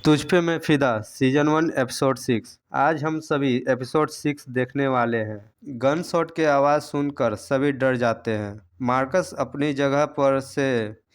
तुझ पे मैं फिदा सीजन 1 एपिसोड 6। आज हम सभी एपिसोड 6 देखने वाले हैं। गन शॉट की आवाज़ सुनकर सभी डर जाते हैं। मार्कस अपनी जगह पर से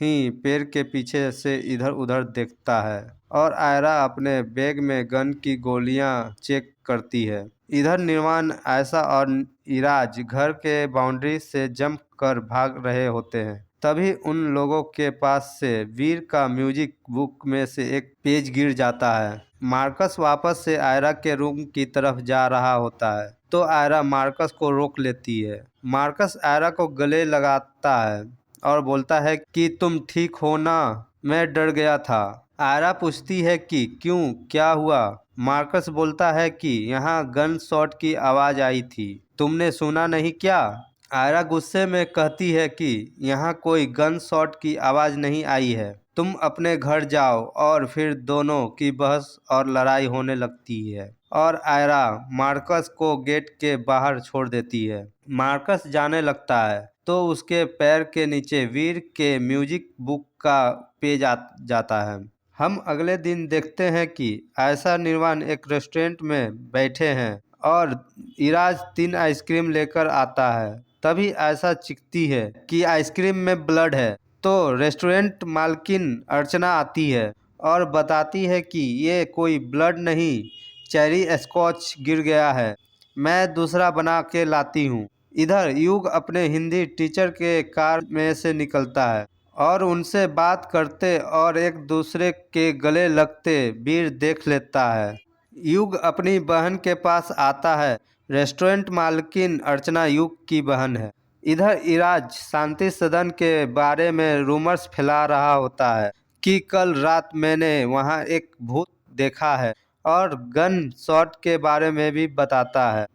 ही पेड़ के पीछे से इधर उधर देखता है और आयरा अपने बैग में गन की गोलियां चेक करती है। इधर निर्वाण, आयशा और इराज घर के बाउंड्री से जंप कर भाग रहे होते हैं। तभी उन लोगों के पास से वीर का म्यूजिक बुक में से एक पेज गिर जाता है। मार्कस वापस से आयरा के रूम की तरफ जा रहा होता है तो आयरा मार्कस को रोक लेती है। मार्कस आयरा को गले लगाता है और बोलता है कि तुम ठीक हो ना, मैं डर गया था। आयरा पूछती है कि क्यों, क्या हुआ। मार्कस बोलता है कि यहाँ गन शॉट की आवाज़ आई थी, तुमने सुना नहीं क्या। आयरा गुस्से में कहती है कि यहाँ कोई गन शॉट की आवाज़ नहीं आई है, तुम अपने घर जाओ। और फिर दोनों की बहस और लड़ाई होने लगती है और आयरा मार्कस को गेट के बाहर छोड़ देती है। मार्कस जाने लगता है तो उसके पैर के नीचे वीर के म्यूजिक बुक का पेज आ जाता है। हम अगले दिन देखते हैं कि आयशा निर्वाण एक रेस्टोरेंट में बैठे हैं और इराज 3 आइसक्रीम लेकर आता है। तभी आयशा चीखती है कि आइसक्रीम में ब्लड है, तो रेस्टोरेंट मालकिन अर्चना आती है और बताती है कि ये कोई ब्लड नहीं, चेरी स्कॉच गिर गया है, मैं दूसरा बना के लाती हूँ। इधर युग अपने हिंदी टीचर के कार में से निकलता है और उनसे बात करते और एक दूसरे के गले लगते वीर देख लेता है। युग अपनी बहन के पास आता है। रेस्टोरेंट मालकिन अर्चना युग की बहन है। इधर इराज शांति सदन के बारे में रूमर्स फैला रहा होता है कि कल रात मैंने वहां एक भूत देखा है और गन शॉट के बारे में भी बताता है।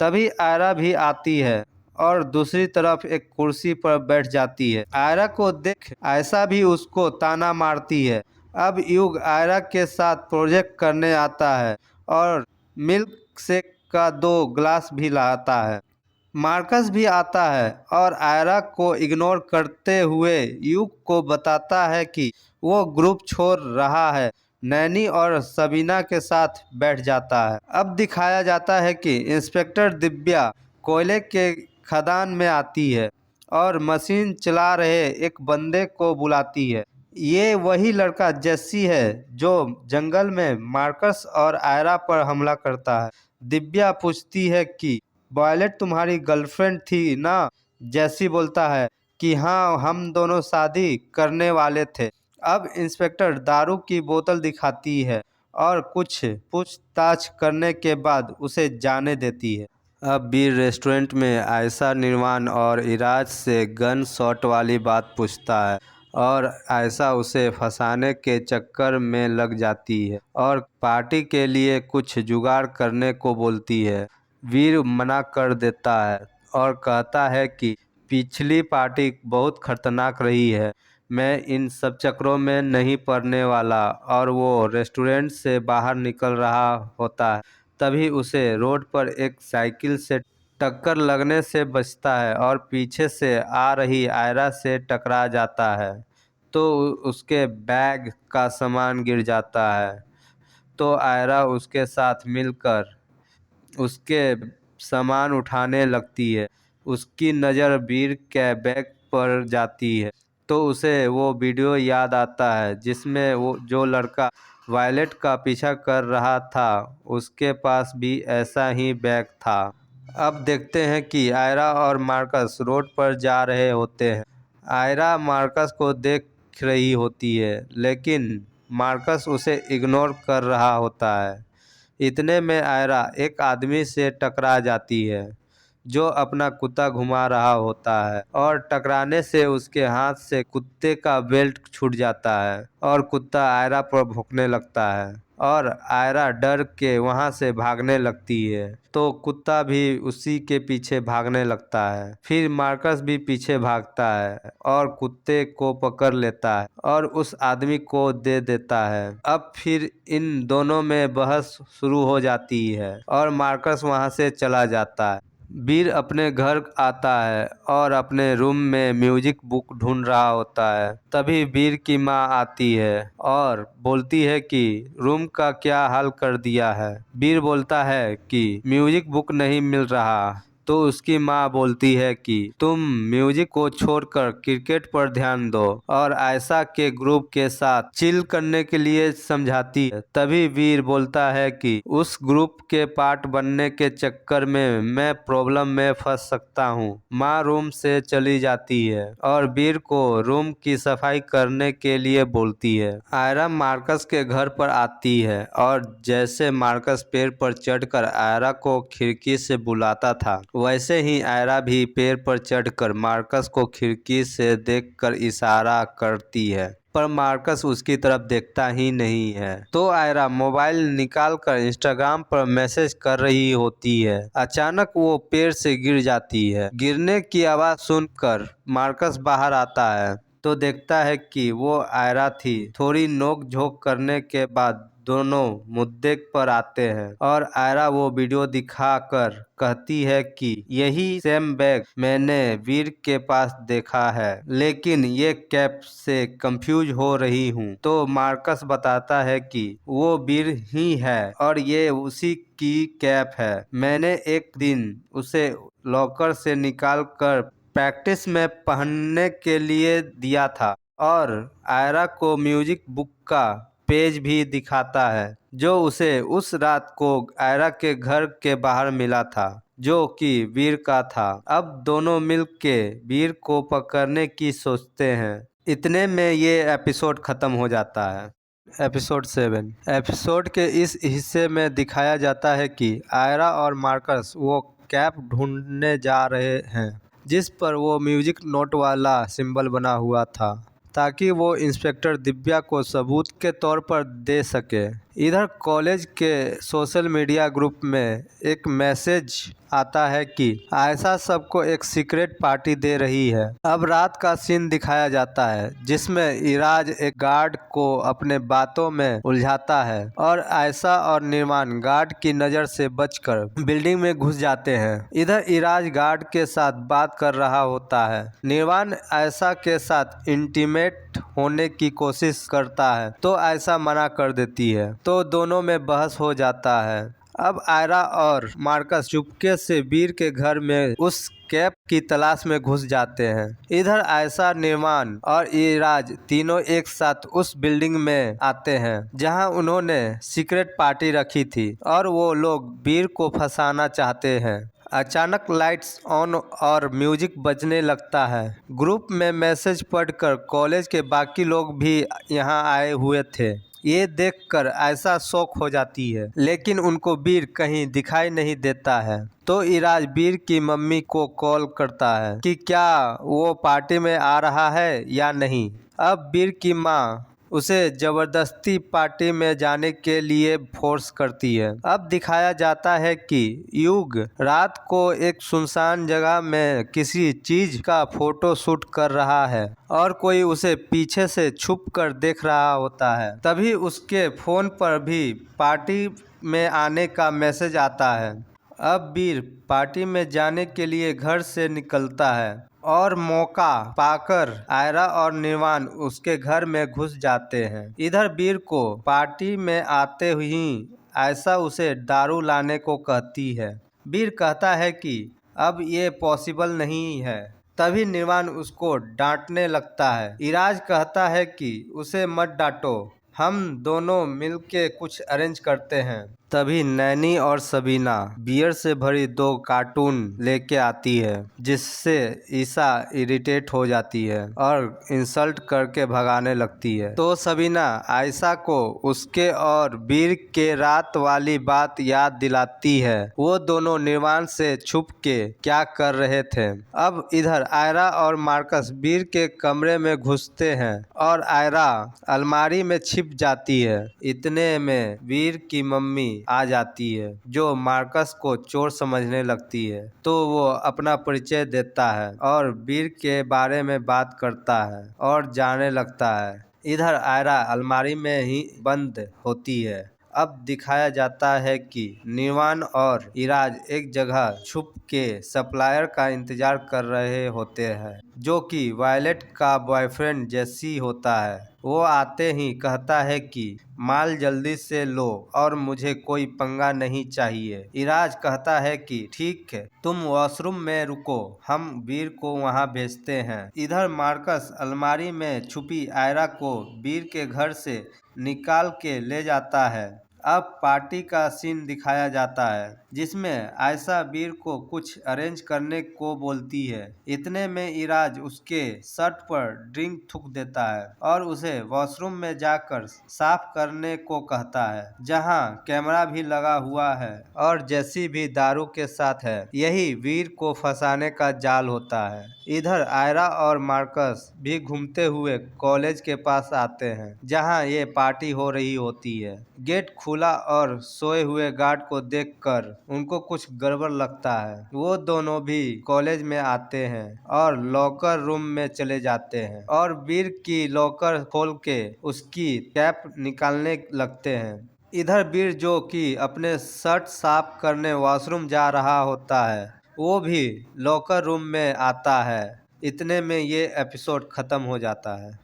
तभी आयरा भी आती है और दूसरी तरफ एक कुर्सी पर बैठ जाती है। आयरा को देख आयशा भी उसको ताना मारती है। अब युग आयरा के साथ प्रोजेक्ट करने आता है और मिल्क शेक का 2 ग्लास भी लाता है। मार्कस भी आता है और आयरा को इग्नोर करते हुए युग को बताता है कि वो ग्रुप छोड़ रहा है। नैनी और सबीना के साथ बैठ जाता है। अब दिखाया जाता है कि इंस्पेक्टर दिव्या कोयले के खदान में आती है और मशीन चला रहे एक बंदे को बुलाती है। ये वही लड़का जेसी है जो जंगल में मार्कस और आयरा पर हमला करता है। दिव्या पूछती है कि वॉयलेट तुम्हारी गर्लफ्रेंड थी ना। जैसी बोलता है कि हाँ, हम दोनों शादी करने वाले थे। अब इंस्पेक्टर दारू की बोतल दिखाती है और कुछ पूछताछ करने के बाद उसे जाने देती है। अब बीर रेस्टोरेंट में आयशा निर्वाण और इराज से गन शॉट वाली बात पूछता है और आयशा उसे फंसाने के चक्कर में लग जाती है और पार्टी के लिए कुछ जुगाड़ करने को बोलती है। वीर मना कर देता है और कहता है कि पिछली पार्टी बहुत खतरनाक रही है, मैं इन सब चक्करों में नहीं पड़ने वाला। और वो रेस्टोरेंट से बाहर निकल रहा होता है तभी उसे रोड पर एक साइकिल से टक्कर लगने से बचता है और पीछे से आ रही आयरा से टकरा जाता है तो उसके बैग का सामान गिर जाता है। तो आयरा उसके साथ मिलकर उसके सामान उठाने लगती है। उसकी नज़र वीर के बैग पर जाती है तो उसे वो वीडियो याद आता है जिसमें वो जो लड़का वायलेट का पीछा कर रहा था उसके पास भी ऐसा ही बैग था। अब देखते हैं कि आयरा और मार्कस रोड पर जा रहे होते हैं। आयरा मार्कस को देख रही होती है लेकिन मार्कस उसे इग्नोर कर रहा होता है। इतने में आयरा एक आदमी से टकरा जाती है जो अपना कुत्ता घुमा रहा होता है और टकराने से उसके हाथ से कुत्ते का बेल्ट छूट जाता है और कुत्ता आयरा पर भौंकने लगता है और आयरा डर के वहां से भागने लगती है तो कुत्ता भी उसी के पीछे भागने लगता है। फिर मार्कस भी पीछे भागता है और कुत्ते को पकड़ लेता है और उस आदमी को दे देता है। अब फिर इन दोनों में बहस शुरू हो जाती है और मार्कस वहां से चला जाता है। वीर अपने घर आता है और अपने रूम में म्यूजिक बुक ढूंढ रहा होता है। तभी वीर की माँ आती है और बोलती है कि रूम का क्या हाल कर दिया है। वीर बोलता है कि म्यूजिक बुक नहीं मिल रहा। तो उसकी माँ बोलती है कि तुम म्यूजिक को छोड़कर क्रिकेट पर ध्यान दो और आयशा के ग्रुप के साथ चिल करने के लिए समझाती है। तभी वीर बोलता है कि उस ग्रुप के पार्ट बनने के चक्कर में मैं प्रॉब्लम में फंस सकता हूँ। माँ रूम से चली जाती है और वीर को रूम की सफाई करने के लिए बोलती है। आयरा मार्कस के घर पर आती है और जैसे मार्कस पेड़ पर चढ़कर आयरा को खिड़की से बुलाता था, वैसे ही आयरा भी पेड़ पर चढ़कर मार्कस को खिड़की से देखकर इशारा करती है, पर मार्कस उसकी तरफ देखता ही नहीं है। तो आयरा मोबाइल निकालकर इंस्टाग्राम पर मैसेज कर रही होती है। अचानक वो पेड़ से गिर जाती है। गिरने की आवाज़ सुनकर मार्कस बाहर आता है तो देखता है कि वो आयरा थी। थोड़ी नोक झोंक करने के बाद दोनों मुद्दे पर आते हैं और आयरा वो वीडियो दिखाकर कहती है कि यही सेम बैग मैंने वीर के पास देखा है, लेकिन ये कैप से कंफ्यूज हो रही हूँ। तो मार्कस बताता है कि वो वीर ही है और ये उसी की कैप है। मैंने एक दिन उसे लॉकर से निकाल कर प्रैक्टिस में पहनने के लिए दिया था और आयरा को म्यूजिक बुक का पेज भी दिखाता है जो उसे उस रात को आयरा के घर के बाहर मिला था, जो कि वीर का था। अब दोनों मिलके वीर को पकड़ने की सोचते हैं। इतने में ये एपिसोड खत्म हो जाता है। एपिसोड 7। एपिसोड के इस हिस्से में दिखाया जाता है कि आयरा और मार्कस वो कैप ढूंढने जा रहे हैं जिस पर वो म्यूजिक नोट वाला सिंबल बना हुआ था, ताकि वो इंस्पेक्टर दिव्या को सबूत के तौर पर दे सके। इधर कॉलेज के सोशल मीडिया ग्रुप में एक मैसेज आता है कि आयशा सबको एक सीक्रेट पार्टी दे रही है। अब रात का सीन दिखाया जाता है जिसमें इराज एक गार्ड को अपने बातों में उलझाता है और आयशा और निर्माण गार्ड की नज़र से बचकर बिल्डिंग में घुस जाते हैं। इधर इराज गार्ड के साथ बात कर रहा होता है। निर्माण आयशा के साथ इंटीमेट होने की कोशिश करता है तो आयशा मना कर देती है, तो दोनों में बहस हो जाता है। अब आयरा और मार्कस चुपके से वीर के घर में उस कैप की तलाश में घुस जाते हैं। इधर आयशा, निर्माण और इराज तीनों एक साथ उस बिल्डिंग में आते हैं जहां उन्होंने सीक्रेट पार्टी रखी थी और वो लोग वीर को फंसाना चाहते हैं। अचानक लाइट्स ऑन और म्यूजिक बजने लगता है। ग्रुप में मैसेज पढ़कर कॉलेज के बाकी लोग भी यहाँ आए हुए थे। ये देखकर आयशा शॉक हो जाती है, लेकिन उनको वीर कहीं दिखाई नहीं देता है। तो इराज वीर की मम्मी को कॉल करता है कि क्या वो पार्टी में आ रहा है या नहीं। अब वीर की माँ उसे जबरदस्ती पार्टी में जाने के लिए फोर्स करती है। अब दिखाया जाता है कि युग रात को एक सुनसान जगह में किसी चीज का फोटो शूट कर रहा है और कोई उसे पीछे से छुप कर देख रहा होता है। तभी उसके फोन पर भी पार्टी में आने का मैसेज आता है। अब वीर पार्टी में जाने के लिए घर से निकलता है और मौका पाकर आयरा और निर्वाण उसके घर में घुस जाते हैं। इधर वीर को पार्टी में आते ही आयशा उसे दारू लाने को कहती है। वीर कहता है कि अब ये पॉसिबल नहीं है। तभी निर्वाण उसको डांटने लगता है। इराज कहता है कि उसे मत डांटो, हम दोनों मिलके कुछ अरेंज करते हैं। तभी नैनी और सबीना बियर से भरी 2 कार्टून लेके आती है, जिससे ईशा इरिटेट हो जाती है और इंसल्ट करके भगाने लगती है। तो सबीना आयशा को उसके और वीर के रात वाली बात याद दिलाती है। वो दोनों निर्वाण से छुप के क्या कर रहे थे। अब इधर आयरा और मार्कस वीर के कमरे में घुसते हैं और आयरा अलमारी में छिप जाती है। इतने में वीर की मम्मी आ जाती है जो मार्कस को चोर समझने लगती है। तो वो अपना परिचय देता है और वीर के बारे में बात करता है और जाने लगता है। इधर आयरा अलमारी में ही बंद होती है। अब दिखाया जाता है कि निर्वाण और इराज एक जगह छुप के सप्लायर का इंतजार कर रहे होते हैं, जो कि वायलेट का बॉयफ्रेंड जेसी होता है। वो आते ही कहता है कि माल जल्दी से लो और मुझे कोई पंगा नहीं चाहिए। इराज कहता है कि ठीक है, तुम वॉशरूम में रुको, हम वीर को वहां भेजते हैं। इधर मार्कस अलमारी में छुपी आयरा को वीर के घर से निकाल के ले जाता है। अब पार्टी का सीन दिखाया जाता है, जिसमें आयशा वीर को कुछ अरेंज करने को बोलती है। इतने में इराज उसके शर्ट पर ड्रिंक थूक देता है और उसे वॉशरूम में जाकर साफ करने को कहता है, जहां कैमरा भी लगा हुआ है और जेसी भी दारू के साथ है। यही वीर को फंसाने का जाल होता है। इधर आयरा और मार्कस भी घूमते हुए कॉलेज के पास आते हैं, जहां ये पार्टी हो रही होती है। गेट खुला और सोए हुए गार्ड को देखकर उनको कुछ गड़बड़ लगता है। वो दोनों भी कॉलेज में आते हैं और लॉकर रूम में चले जाते हैं और वीर की लॉकर खोल के उसकी कैप निकालने लगते हैं। इधर वीर, जो कि अपने शर्ट साफ करने वॉशरूम जा रहा होता है, वो भी लॉकर रूम में आता है। इतने में ये एपिसोड खत्म हो जाता है।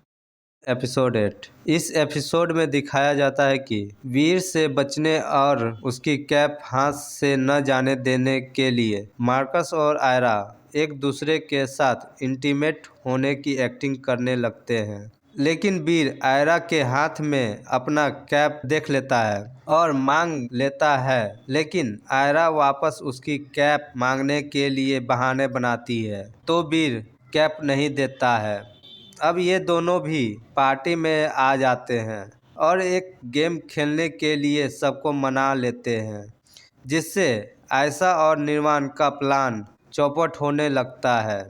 एपिसोड 8। इस एपिसोड में दिखाया जाता है कि वीर से बचने और उसकी कैप हाथ से न जाने देने के लिए मार्कस और आयरा एक दूसरे के साथ इंटीमेट होने की एक्टिंग करने लगते हैं। लेकिन वीर आयरा के हाथ में अपना कैप देख लेता है और मांग लेता है, लेकिन आयरा वापस उसकी कैप मांगने के लिए बहाने बनाती है, तो वीर कैप नहीं देता है। अब ये दोनों भी पार्टी में आ जाते हैं और एक गेम खेलने के लिए सबको मना लेते हैं, जिससे आयशा और निर्वाण का प्लान चौपट होने लगता है।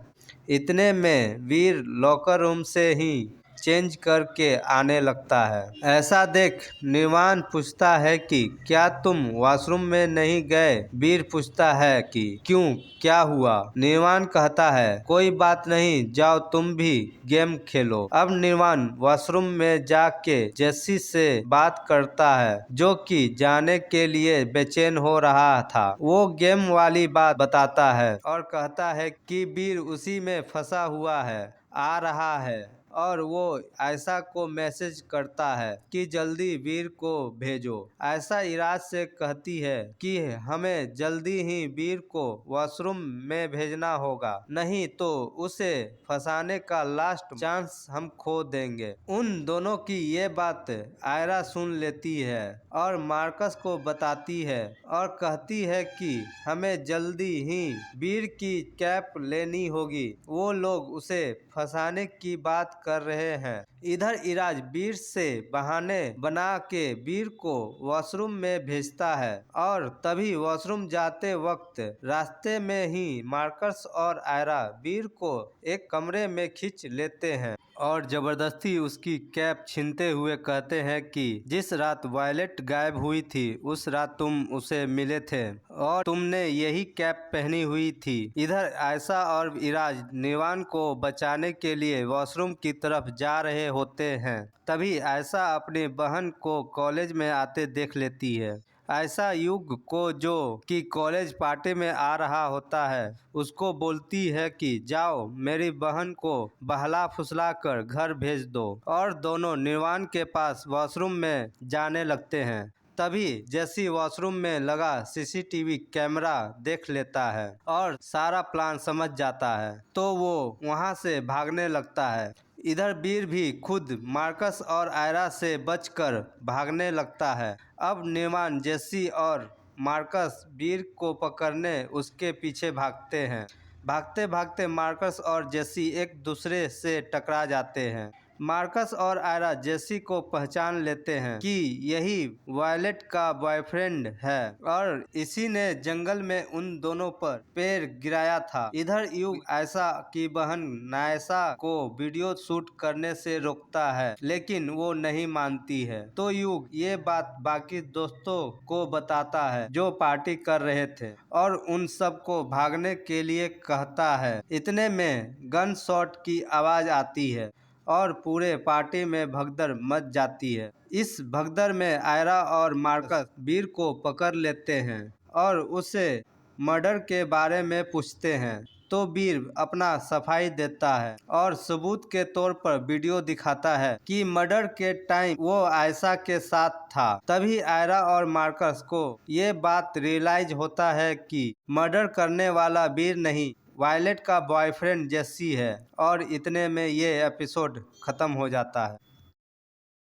इतने में वीर लॉकर रूम से ही चेंज करके आने लगता है। ऐसा देख निर्वाण पूछता है कि क्या तुम वॉशरूम में नहीं गए? वीर पूछता है कि क्यों, क्या हुआ? निर्वाण कहता है कोई बात नहीं, जाओ तुम भी गेम खेलो। अब निर्वाण वॉशरूम में जाके जेसी से बात करता है, जो कि जाने के लिए बेचैन हो रहा था। वो गेम वाली बात बताता है और कहता है कि वीर उसी में फंसा हुआ है, आ रहा है, और वो आयशा को मैसेज करता है कि जल्दी वीर को भेजो। आयशा इराज से कहती है कि हमें जल्दी ही वीर को वॉशरूम में भेजना होगा, नहीं तो उसे फंसाने का लास्ट चांस हम खो देंगे। उन दोनों की ये बात आयरा सुन लेती है और मार्कस को बताती है और कहती है कि हमें जल्दी ही वीर की कैप लेनी होगी, वो लोग उसे फंसाने की बात कर रहे हैं। इधर इराज वीर से बहाने बना के वीर को वॉशरूम में भेजता है और तभी वॉशरूम जाते वक्त रास्ते में ही मार्कस और आयरा वीर को एक कमरे में खींच लेते हैं और जबरदस्ती उसकी कैप छीनते हुए कहते हैं कि जिस रात वायलेट गायब हुई थी उस रात तुम उसे मिले थे और तुमने यही कैप पहनी हुई थी। इधर आयशा और इराज निर्वाण को बचाने के लिए वॉशरूम की तरफ जा रहे होते हैं। तभी आयशा अपनी बहन को कॉलेज में आते देख लेती है। आयशा युग को, जो कि कॉलेज पार्टी में आ रहा होता है, उसको बोलती है कि जाओ मेरी बहन को बहला फुसला कर घर भेज दो, और दोनों निर्वाण के पास वॉशरूम में जाने लगते हैं। तभी जेसी वॉशरूम में लगा सीसीटीवी कैमरा देख लेता है और सारा प्लान समझ जाता है, तो वो वहां से भागने लगता है। इधर वीर भी खुद मार्कस और आयरा से बचकर भागने लगता है। अब निर्वाण जेसी और मार्कस वीर को पकड़ने उसके पीछे भागते हैं। भागते भागते मार्कस और जेसी एक दूसरे से टकरा जाते हैं। मार्कस और आयरा जेसी को पहचान लेते हैं कि यही वायलेट का बॉयफ्रेंड है और इसी ने जंगल में उन दोनों पर पैर गिराया था। इधर युग आयशा की बहन नायशा को वीडियो शूट करने से रोकता है, लेकिन वो नहीं मानती है, तो युग ये बात बाकी दोस्तों को बताता है जो पार्टी कर रहे थे और उन सबको भागने के लिए कहता है। इतने में गन शॉट की आवाज आती है और पूरे पार्टी में भगदड़ मच जाती है। इस भगदड़ में आयरा और मार्कस वीर को पकड़ लेते हैं और उसे मर्डर के बारे में पूछते हैं। तो वीर अपना सफाई देता है और सबूत के तौर पर वीडियो दिखाता है कि मर्डर के टाइम वो आयशा के साथ था। तभी आयरा और मार्कस को ये बात रियलाइज होता है कि मर्डर करने वाला वीर नहीं, वायलेट का बॉयफ्रेंड जेसी है। और इतने में ये एपिसोड खत्म हो जाता है।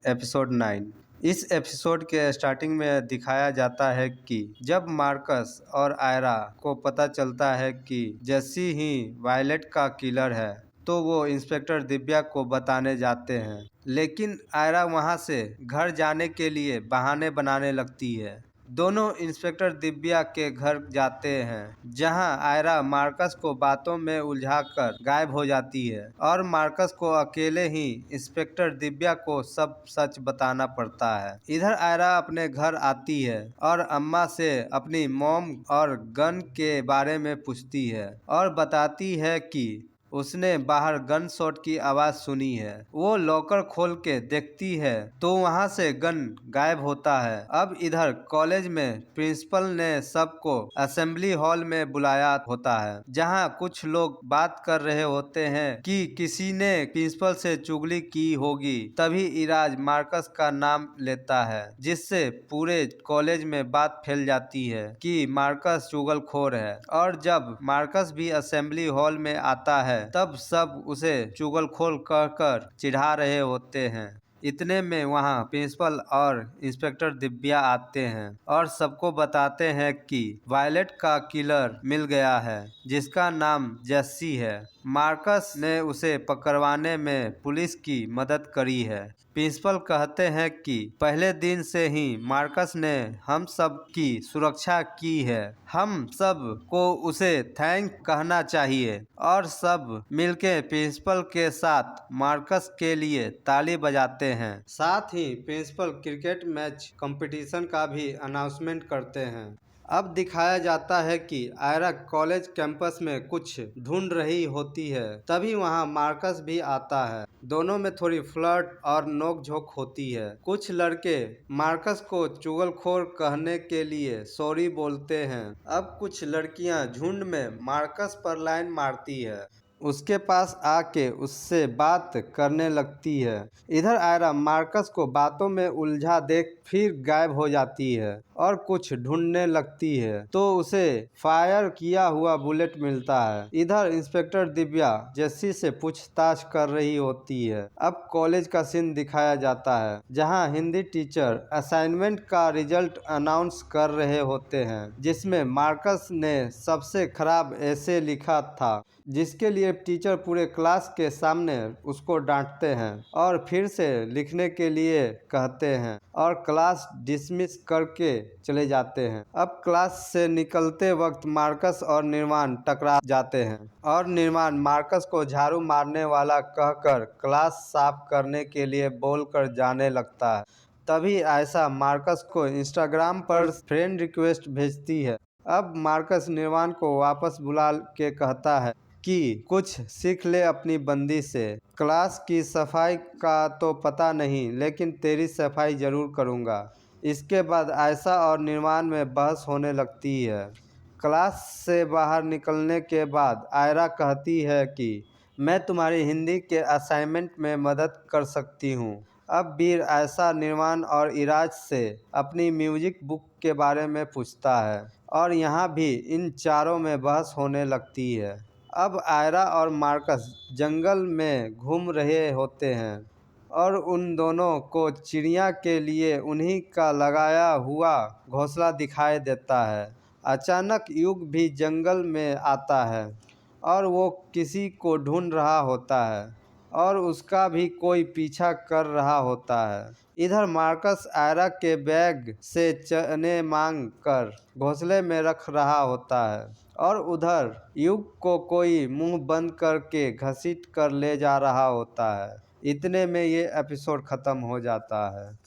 एपिसोड 9। इस एपिसोड के स्टार्टिंग में दिखाया जाता है कि जब मार्कस और आयरा को पता चलता है कि जेसी ही वायलेट का किलर है, तो वो इंस्पेक्टर दिव्या को बताने जाते हैं। लेकिन आयरा वहां से घर जाने के लिए बहाने बनाने लगती है। दोनों इंस्पेक्टर दिव्या के घर जाते हैं, जहां आयरा मार्कस को बातों में उलझाकर गायब हो जाती है और मार्कस को अकेले ही इंस्पेक्टर दिव्या को सब सच बताना पड़ता है। इधर आयरा अपने घर आती है और अम्मा से अपनी मॉम और गन के बारे में पूछती है और बताती है कि उसने बाहर गन शॉट की आवाज सुनी है। वो लॉकर खोल के देखती है तो वहां से गन गायब होता है। अब इधर कॉलेज में प्रिंसिपल ने सबको असेंबली हॉल में बुलाया होता है, जहां कुछ लोग बात कर रहे होते हैं कि किसी ने प्रिंसिपल से चुगली की होगी। तभी इराज मार्कस का नाम लेता है, जिससे पूरे कॉलेज में बात फैल जाती है कि मार्कस चुगलखोर है। और जब मार्कस भी असेंबली हॉल में आता है, तब सब उसे चुगलखोर कहकर चिढ़ा रहे होते हैं। इतने में वहां प्रिंसिपल और इंस्पेक्टर दिव्या आते हैं और सबको बताते हैं कि वायलेट का किलर मिल गया है, जिसका नाम जेसी है। मार्कस ने उसे पकड़वाने में पुलिस की मदद करी है। प्रिंसिपल कहते हैं कि पहले दिन से ही मार्कस ने हम सब की सुरक्षा की है, हम सब को उसे थैंक कहना चाहिए। और सब मिलके प्रिंसिपल के साथ मार्कस के लिए ताली बजाते हैं। साथ ही प्रिंसिपल क्रिकेट मैच कंपटीशन का भी अनाउंसमेंट करते हैं। अब दिखाया जाता है कि आयरा कॉलेज कैंपस में कुछ ढूंढ रही होती है। तभी वहां मार्कस भी आता है। दोनों में थोड़ी फ्लर्ट और नोक-झोंक होती है। कुछ लड़के मार्कस को चुगलखोर कहने के लिए सॉरी बोलते हैं। अब कुछ लड़कियां झुंड में मार्कस पर लाइन मारती है, उसके पास आके उससे बात करने लगती है। इधर आयरा मार्कस को बातों में उलझा देख फिर गायब हो जाती है और कुछ ढूंढने लगती है, तो उसे फायर किया हुआ बुलेट मिलता है। इधर इंस्पेक्टर दिव्या जेसी से पूछताछ कर रही होती है। अब कॉलेज का सीन दिखाया जाता है, जहां हिंदी टीचर असाइनमेंट का रिजल्ट अनाउंस कर रहे होते हैं, जिसमें मार्कस ने सबसे खराब ऐसे लिखा था, जिसके लिए टीचर पूरे क्लास के सामने उसको डांटते हैं और फिर से लिखने के लिए कहते हैं और क्लास डिसमिस करके चले जाते हैं। अब क्लास से निकलते वक्त मार्कस और निर्वाण टकरा जाते हैं और निर्वाण मार्कस को झाड़ू मारने वाला कहकर क्लास साफ करने के लिए बोलकर जाने लगता है। तभी आयशा मार्कस को इंस्टाग्राम पर फ्रेंड रिक्वेस्ट भेजती है। अब मार्कस निर्वाण को वापस बुला के कहता है कि कुछ सीख ले अपनी बंदी से। क्लास की सफाई का तो पता नहीं, लेकिन तेरी सफाई जरूर करूँगा। इसके बाद आयशा और निर्वाण में बहस होने लगती है। क्लास से बाहर निकलने के बाद आयरा कहती है कि मैं तुम्हारी हिंदी के असाइनमेंट में मदद कर सकती हूँ। अब वीर आयशा, निर्वाण और इराज से अपनी म्यूजिक बुक के बारे में पूछता है और यहाँ भी इन चारों में बहस होने लगती है। अब आयरा और मार्कस जंगल में घूम रहे होते हैं और उन दोनों को चिड़िया के लिए उन्हीं का लगाया हुआ घोंसला दिखाई देता है। अचानक युग भी जंगल में आता है और वो किसी को ढूंढ रहा होता है और उसका भी कोई पीछा कर रहा होता है। इधर मार्कस आयरा के बैग से चने मांग कर घोंसले में रख रहा होता है और उधर युग को कोई मुंह बंद करके घसीट कर ले जा रहा होता है। इतने में ये एपिसोड खत्म हो जाता है।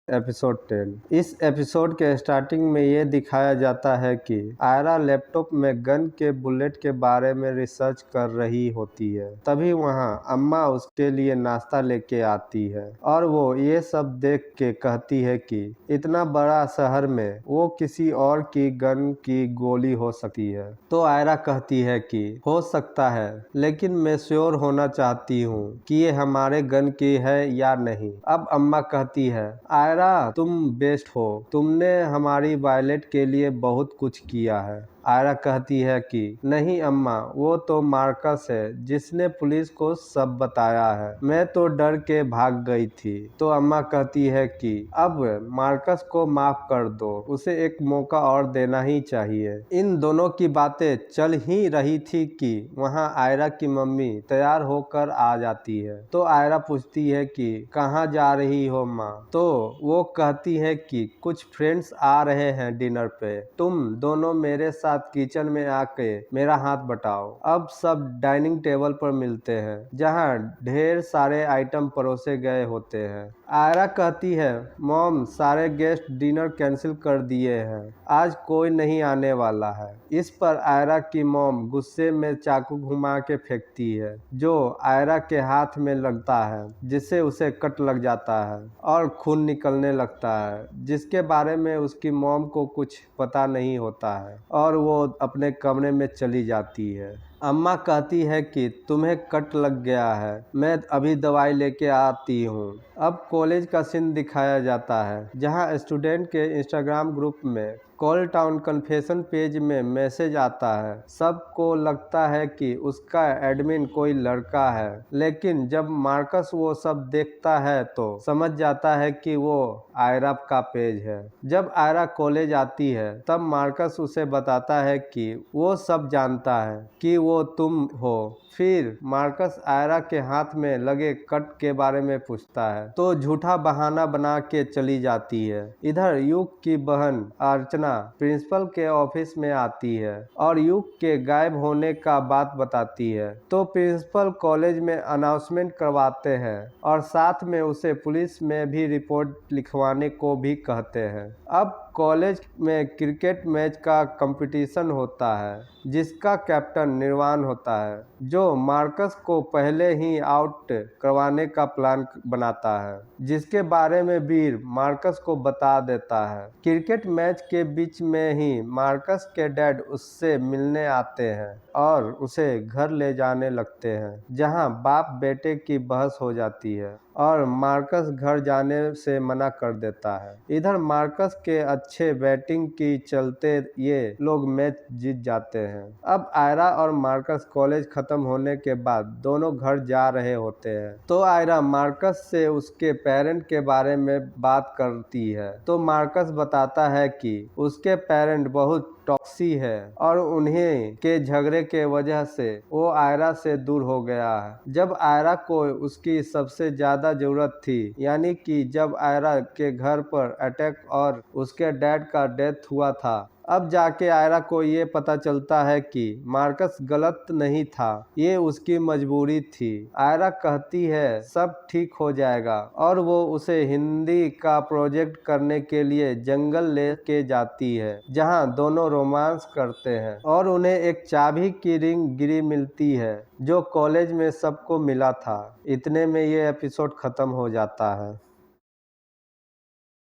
एपिसोड 10। इस एपिसोड के स्टार्टिंग में ये दिखाया जाता है कि आयरा लैपटॉप में गन के बुलेट के बारे में रिसर्च कर रही होती है। तभी वहाँ अम्मा उसके लिए नाश्ता लेके आती है और वो ये सब देख के कहती है कि इतना बड़ा शहर में वो किसी और की गन की गोली हो सकती है। तो आयरा कहती है कि हो सकता है, लेकिन मैं श्योर होना चाहती हूँ कि ये हमारे गन की है या नहीं। अब अम्मा कहती है, आयरा तुम बेस्ट हो, तुमने हमारी वायलेट के लिए बहुत कुछ किया है। आयरा कहती है कि नहीं अम्मा, वो तो मार्कस है जिसने पुलिस को सब बताया है, मैं तो डर के भाग गई थी। तो अम्मा कहती है कि अब मार्कस को माफ कर दो, उसे एक मौका और देना ही चाहिए। इन दोनों की बातें चल ही रही थी कि वहाँ आयरा की मम्मी तैयार होकर आ जाती है। तो आयरा पूछती है कि कहाँ जा रही हो माँ? तो वो कहती है कि कुछ फ्रेंड्स आ रहे हैं डिनर पे, तुम दोनों मेरे साथ किचन में आके मेरा हाथ बटाओ। अब सब डाइनिंग टेबल पर मिलते हैं जहाँ ढेर सारे आइटम परोसे गए होते हैं। आयरा कहती है, मॉम सारे गेस्ट डिनर कैंसिल कर दिए हैं, आज कोई नहीं आने वाला है। इस पर आयरा की मॉम गुस्से में चाकू घुमा के फेंकती है जो आयरा के हाथ में लगता है, जिससे उसे कट लग जाता है और खून निकलने लगता है, जिसके बारे में उसकी मॉम को कुछ पता नहीं होता है और वो अपने कमरे में चली जाती है। अम्मा कहती है कि तुम्हें कट लग गया है, मैं अभी दवाई लेके आती हूँ। अब कॉलेज का सीन दिखाया जाता है जहाँ स्टूडेंट के इंस्टाग्राम ग्रुप में कॉल टाउन कन्फेशन पेज में मैसेज आता है। सबको लगता है कि उसका एडमिन कोई लड़का है, लेकिन जब मार्कस वो सब देखता है तो समझ जाता है कि वो आयरा का पेज है। जब आयरा कॉलेज आती है तब मार्कस उसे बताता है कि वो सब जानता है कि वो तुम हो। फिर मार्कस आयरा के हाथ में लगे कट के बारे में पूछता है तो झूठा बहाना बना के चली जाती है। इधर युग की बहन अर्चना प्रिंसिपल के ऑफिस में आती है और युग के गायब होने का बात बताती है। तो प्रिंसिपल कॉलेज में अनाउंसमेंट करवाते हैं और साथ में उसे पुलिस में भी रिपोर्ट लिखवाने को भी कहते हैं। अब कॉलेज में क्रिकेट मैच का कंपटीशन होता है जिसका कैप्टन निर्वाण होता है, जो मार्कस को पहले ही आउट करवाने का प्लान बनाता है, जिसके बारे में वीर मार्कस को बता देता है। क्रिकेट मैच के बीच में ही मार्कस के डैड उससे मिलने आते हैं और उसे घर ले जाने लगते हैं, जहां बाप बेटे की बहस हो जाती है और मार्कस घर जाने से मना कर देता है। इधर मार्कस के अच्छे बैटिंग की चलते ये लोग मैच जीत जाते हैं। अब आयरा और मार्कस कॉलेज खत्म होने के बाद दोनों घर जा रहे होते हैं। तो आयरा मार्कस से उसके पेरेंट के बारे में बात करती है तो मार्कस बताता है कि उसके पेरेंट बहुत टॉक्सी है और उन्हें के झगड़े के वजह से वो आयरा से दूर हो गया है। जब आयरा को उसकी सबसे ज्यादा जरूरत थी, यानी कि जब आयरा के घर पर अटैक और उसके डैड का डेथ हुआ था, अब जाके आयरा को ये पता चलता है कि मार्कस गलत नहीं था, ये उसकी मजबूरी थी। आयरा कहती है सब ठीक हो जाएगा और वो उसे हिंदी का प्रोजेक्ट करने के लिए जंगल लेके जाती है, जहां दोनों रोमांस करते हैं और उन्हें एक चाबी की रिंग गिरी मिलती है जो कॉलेज में सबको मिला था। इतने में ये एपिसोड खत्म हो जाता है।